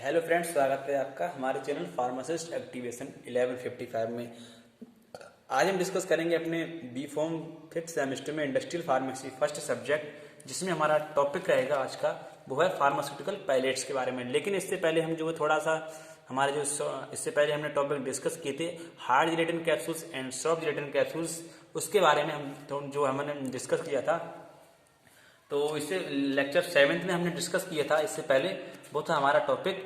Hello friends, स्वागत है आपका हमारे चैनल फार्मासिस्ट एक्टिवेशन 1155 में। आज हम डिस्कस करेंगे अपने बी फॉर्म 5th सेमेस्टर में इंडस्ट्रियल फार्मेसी फर्स्ट सब्जेक्ट, जिसमें हमारा टॉपिक रहेगा आज का वो है फार्मास्यूटिकल पायलट्स के बारे में। लेकिन इससे पहले हम जो है थोड़ा सा हमारे जो इससे पहले हमने टॉपिक डिस्कस किए थे hard gelatin capsules and soft gelatin capsules, उसके बारे में हम जो हमने डिस्कस किया था। तो इससे लेक्चर 7th में हमने डिस्कस किया था इससे पहले, वो था हमारा टॉपिक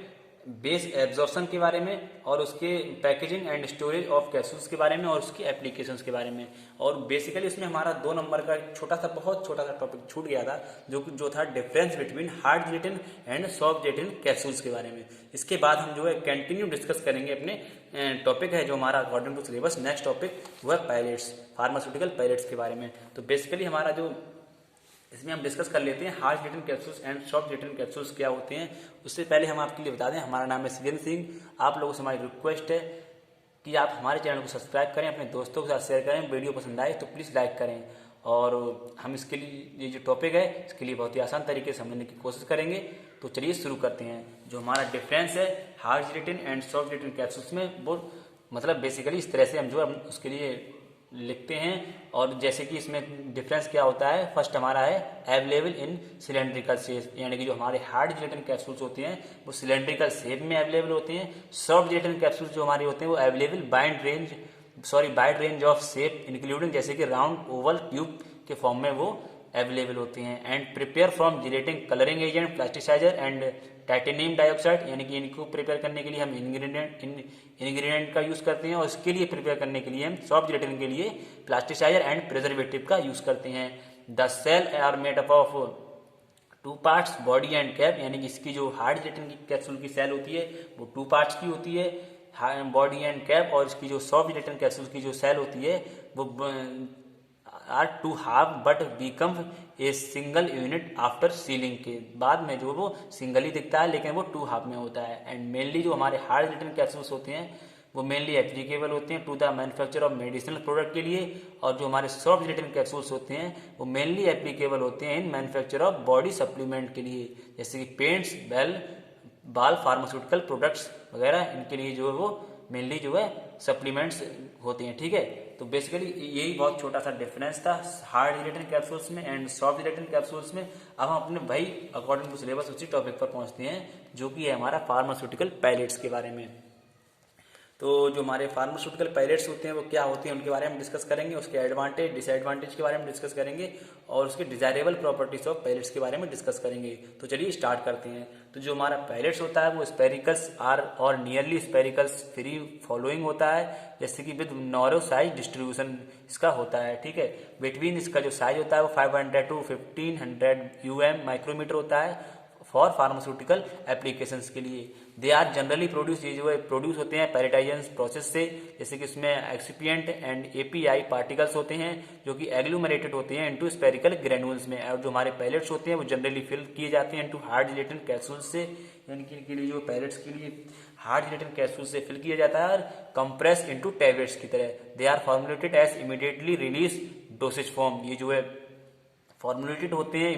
बेस एब्जॉर्प्शन के बारे में और उसके packaging and storage of capsules के बारे में और उसकी एप्लीकेशंस के बारे में। और बेसिकली इसमें हमारा 2 नंबर का बहुत छोटा सा टॉपिक छूट गया था, जो था difference between hard gelatin and soft gelatin capsules के बारे में। इसके बाद हम जो है कंटिन्यू डिस्कस करेंगे अपने टॉपिक है जो हमारा according to syllabus next topic वो है पायलट्स, फार्मास्यूटिकल पायलट्स के बारे में। तो बेसिकली हमारा जो इसमें हम डिस्कस कर लेते हैं hard gelatin capsules and soft gelatin capsules क्या होते हैं। उससे पहले हम आपके लिए बता दें, हमारा नाम है सिजन सिंह। आप लोगों से हमारी रिक्वेस्ट है कि आप हमारे चैनल को सब्सक्राइब करें, अपने दोस्तों के साथ शेयर करें, वीडियो पसंद आए तो प्लीज़ लाइक करें। और हम इसके लिए ये जो टॉपिक है इसके लिए बहुत ही आसान तरीके से समझने की कोशिश करेंगे। तो चलिए शुरू करते हैं। जो हमारा डिफरेंस है hard gelatin and soft gelatin capsules में, वो मतलब बेसिकली इस तरह से हम जो है उसके लिए लिखते हैं। और जैसे कि इसमें डिफरेंस क्या होता है, फर्स्ट हमारा है अवेलेबल इन सिलेंड्रिकल शेप, यानी कि जो हमारे हार्ड जिलेटिन कैप्सूल्स होते हैं वो सिलेंड्रिकल शेप में अवेलेबल होते हैं। सॉफ्ट जिलेटिन कैप्सूल्स जो हमारे होते हैं वो available wide range of shape including जैसे कि राउंड, ओवल, ट्यूब के फॉर्म में वो अवेलेबल होते हैं। And prepare from gelatin colouring agent, plasticizer and titanium dioxide, यानी कि इनको प्रिपेयर करने के लिए हम इंग्रेडिएंट का यूज करते हैं और इसके लिए प्रिपेयर करने के लिए हम सॉफ्ट जिलेटिन के लिए प्लास्टिसाइजर एंड प्रिजर्वेटिव का यूज करते हैं। The shell are made up of 2 parts, body and cap, यानी कि इसकी जो हार्ड जिलेटिन की कैप्सूल की सेल होती है वो 2 पार्ट्स की होती है, बॉडी एंड कैप। और इसकी जो सॉफ्ट जिलेटिन कैप्सूल की जो सेल होती है वो are 2 half but become a single unit after sealing, के बाद में जो वो सिंगल ही दिखता है लेकिन वो 2 हाफ में होता है। एंड मेनली जो हमारे हार्ड जिलेटिन कैप्सूल्स होते हैं वो मेनली एप्लीकेबल होते हैं to the manufacture of medicinal product के लिए। और जो हमारे सॉफ्ट जिलेटिन कैप्सूल्स होते हैं वो मेनली एप्लीकेबल होते हैं इन मैन्युफैक्चर ऑफ बॉडी सप्लीमेंट के लिए, जैसे कि पेंट्स, बाल, फार्मास्यूटिकल प्रोडक्ट्स वगैरह, इनके लिए जो है वो मेनली जो है सप्लीमेंट्स होते हैं। ठीक है, तो बेसिकली यही बहुत छोटा सा डिफरेंस था हार्ड जिलेटिन कैप्सूल्स में एंड सॉफ्ट जिलेटिन कैप्सूल्स में। अब हम अपने भाई अकॉर्डिंग टू सिलेबस उसी टॉपिक पर पहुंचते हैं जो कि है हमारा फार्मास्यूटिकल पायलट्स के बारे में। तो जो हमारे फार्मास्यूटिकल पायलट्स होते हैं वो क्या होते हैं उनके बारे में डिस्कस करेंगे, उसके एडवांटेज डिसएडवांटेज के बारे में डिस्कस करेंगे और उसके डिजायरेबल प्रॉपर्टीज ऑफ पायलट्स के बारे में डिस्कस करेंगे। तो चलिए स्टार्ट करते हैं। तो जो हमारा पायलट्स होता है वो स्पेरिकल्स आर और नियरली स्पेरिकल्स फ्री फॉलोइंग होता है, जैसे कि विद नॉरो साइज डिस्ट्रीब्यूशन इसका होता है। ठीक है, बिटवीन इसका जो साइज होता है वो 500 to 1500 UM माइक्रोमीटर होता है फॉर फार्मास्यूटिकल एप्लीकेशंस के लिए। दे आर जनरली प्रोड्यूस, ये जो है प्रोड्यूस होते हैं पैराटाइजेंस प्रोसेस से, जैसे कि इसमें एक्सिपिएंट एंड एपीआई पार्टिकल्स होते हैं जो कि एग्लूमरेटेड होते हैं इनटू स्पेरिकल ग्रेन्यूल्स में। और जो हमारे पैलेट्स होते हैं वो जनरली फिल किए जाते हैं इनटू हार्ड जिलेटिन कैप्सूल्स से, यानी कि इनके लिए जो पैलेट्स के लिए हार्ड जिलेटिन कैप्सूल से फिल किया जाता है और कंप्रेस इनटू टैबलेट्स की तरह। They are formulated as immediately release dosage form, ये जो है फॉर्मुलेटेड होते हैं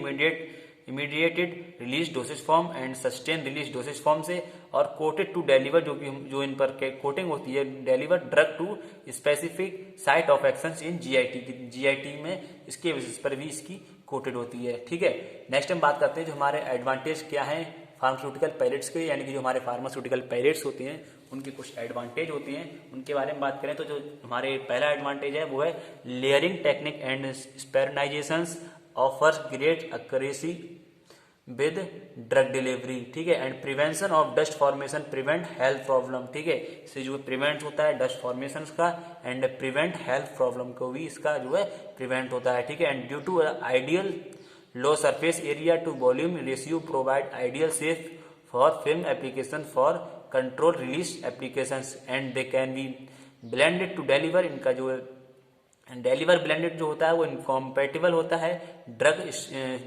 immediate release dosage form and sustain release dosage form से, और कोटेड टू डेलीवर, जो इन पर कोटिंग होती है, deliver drug to specific site of action in GIT में इसके बेसिस पर भी इसकी कोटेड होती है। ठीक है, नेक्स्ट हम बात करते हैं जो हमारे एडवांटेज क्या है फार्मास्यूटिकल पायलट्स के, यानी कि जो हमारे फार्मास्यूटिकल पायलट्स होते हैं उनके कुछ एडवांटेज होते हैं, उनके बारे में बात करें तो जो हमारे पहला एडवांटेज है वो है layering technique and spheronisations offers great accuracy with drug delivery. ठीक है, and prevention of dust formation, prevent health problem. ठीक है, इससे जो प्रिवेंट होता है डस्ट फॉर्मेशन का एंड प्रिवेंट हेल्थ प्रॉब्लम को भी इसका जो है प्रिवेंट होता है। ठीक है, and due to ideal low surface area to volume ratio provide ideal shape for film application for control release applications and they can be blended to deliver, इनका जो है डेलीवर ब्लेंडेड जो होता है वो इनकॉम्पेटिबल होता है ड्रग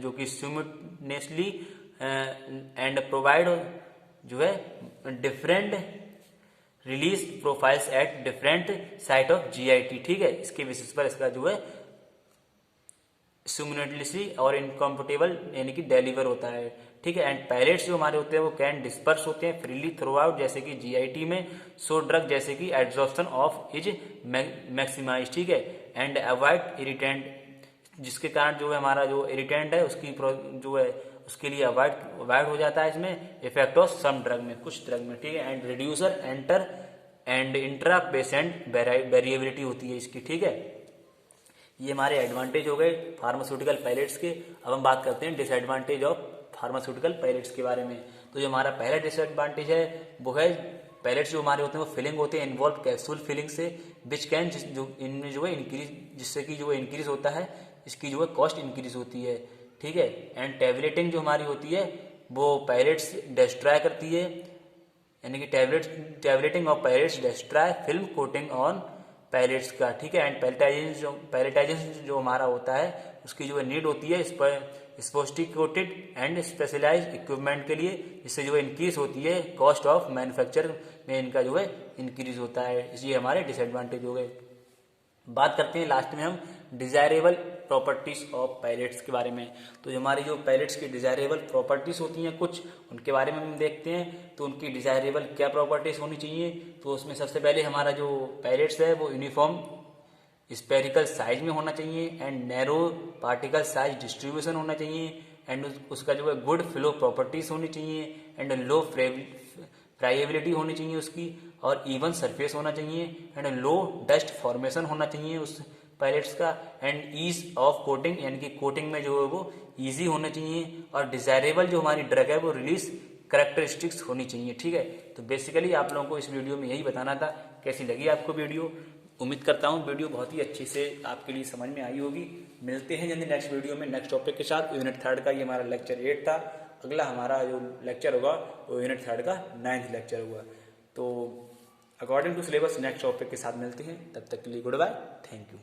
जो कि सिमुलेटनेसली एंड प्रोवाइड जो है different release profiles at different site of GIT. ठीक है, इसके बेसिस पर इसका जो है सिमुलेटनेसली और इनकॉम्पेटिबल यानी कि डेलीवर होता है। ठीक है। एंड पैलेट्स जो हमारे होते हैं वो कैन डिस्पर्स होते हैं फ्रीली थ्रू आउट, जैसे कि जीआईटी में। सो ड्रग जैसे कि एब्जॉर्प्शन ऑफ इज मैक्सिमाइज, ठीक है। एंड अवॉइड इरिटेंट, जिसके कारण जो है हमारा जो इरिटेंट है उसकी जो है उसके लिए अवॉइड हो जाता है इसमें इफेक्ट ऑफ सम ड्रग में, कुछ ड्रग में, ठीक है। And reducer enter and intra patient variability होती है इसकी, ठीक है। ये हमारे एडवांटेज हो गए फार्मास्यूटिकल पैलेट्स के। अब हम बात करते हैं डिसएडवांटेज ऑफ फार्मास्यूटिकल पैलेट्स के बारे में। तो जो हमारा पहला डिसएडवांटेज है वो है पैलेट्स जो हमारे होते हैं वो फिलिंग होते हैं इन्वॉल्व कैप्सूल फिलिंग से, विच कैन जो इनमें जो है इंक्रीज, जिससे कि जो है इंक्रीज होता है इसकी जो है कॉस्ट इंक्रीज होती है, ठीक है। एंड टैबलेटिंग जो हमारी होती है वो पैलेट्स डिस्ट्रॉय करती है, यानी कि tableting of pellets destroy film coating on pellets का, ठीक है। एंड पैलेटाइजेशन जो हमारा होता है उसकी जो है नीड होती है इस पर स्पोस्टिकोटेड एंड स्पेशलाइज्ड इक्विपमेंट के लिए, जिससे जो है इंक्रीज होती है कॉस्ट ऑफ मैन्युफैक्चर में इनका जो है इंक्रीज होता है। ये हमारे डिसएडवांटेज हो गए। बात करते हैं लास्ट में हम डिजायरेबल प्रॉपर्टीज ऑफ पैलेट्स के बारे में। तो हमारी जो पैलेट्स की डिजायरेबल प्रॉपर्टीज होती हैं कुछ, उनके बारे में हम देखते हैं। तो उनकी डिजायरेबल क्या प्रॉपर्टीज होनी चाहिए, तो उसमें सबसे पहले हमारा जो पैलेट्स है वो यूनिफॉर्म स्पेरिकल साइज में होना चाहिए, and narrow particle size distribution होना चाहिए, एंड उसका जो है गुड फ्लो प्रॉपर्टीज होनी चाहिए, एंड लो फ्राइएबिलिटी होनी चाहिए उसकी, और इवन सरफेस होना चाहिए, एंड लो डस्ट फॉर्मेशन होना चाहिए उस पैलेट्स का, एंड ईज ऑफ कोटिंग, यानी कि कोटिंग में जो है वो ईजी होना चाहिए, और डिजायरेबल जो हमारी ड्रग है वो रिलीज करेक्टरिस्टिक्स होनी चाहिए, ठीक है। तो बेसिकली आप लोगों को इस वीडियो में यही बताना था। कैसी लगी आपको वीडियो? उम्मीद करता हूँ वीडियो बहुत ही अच्छे से आपके लिए समझ में आई होगी। मिलते हैं जल्दी नेक्स्ट वीडियो में नेक्स्ट टॉपिक के साथ। यूनिट 3 का ये हमारा लेक्चर 8 था। अगला हमारा जो लेक्चर होगा वो यूनिट 3 का 9th लेक्चर होगा। तो according to syllabus next topic के साथ मिलते हैं, तब तक के लिए गुड बाय, थैंक यू।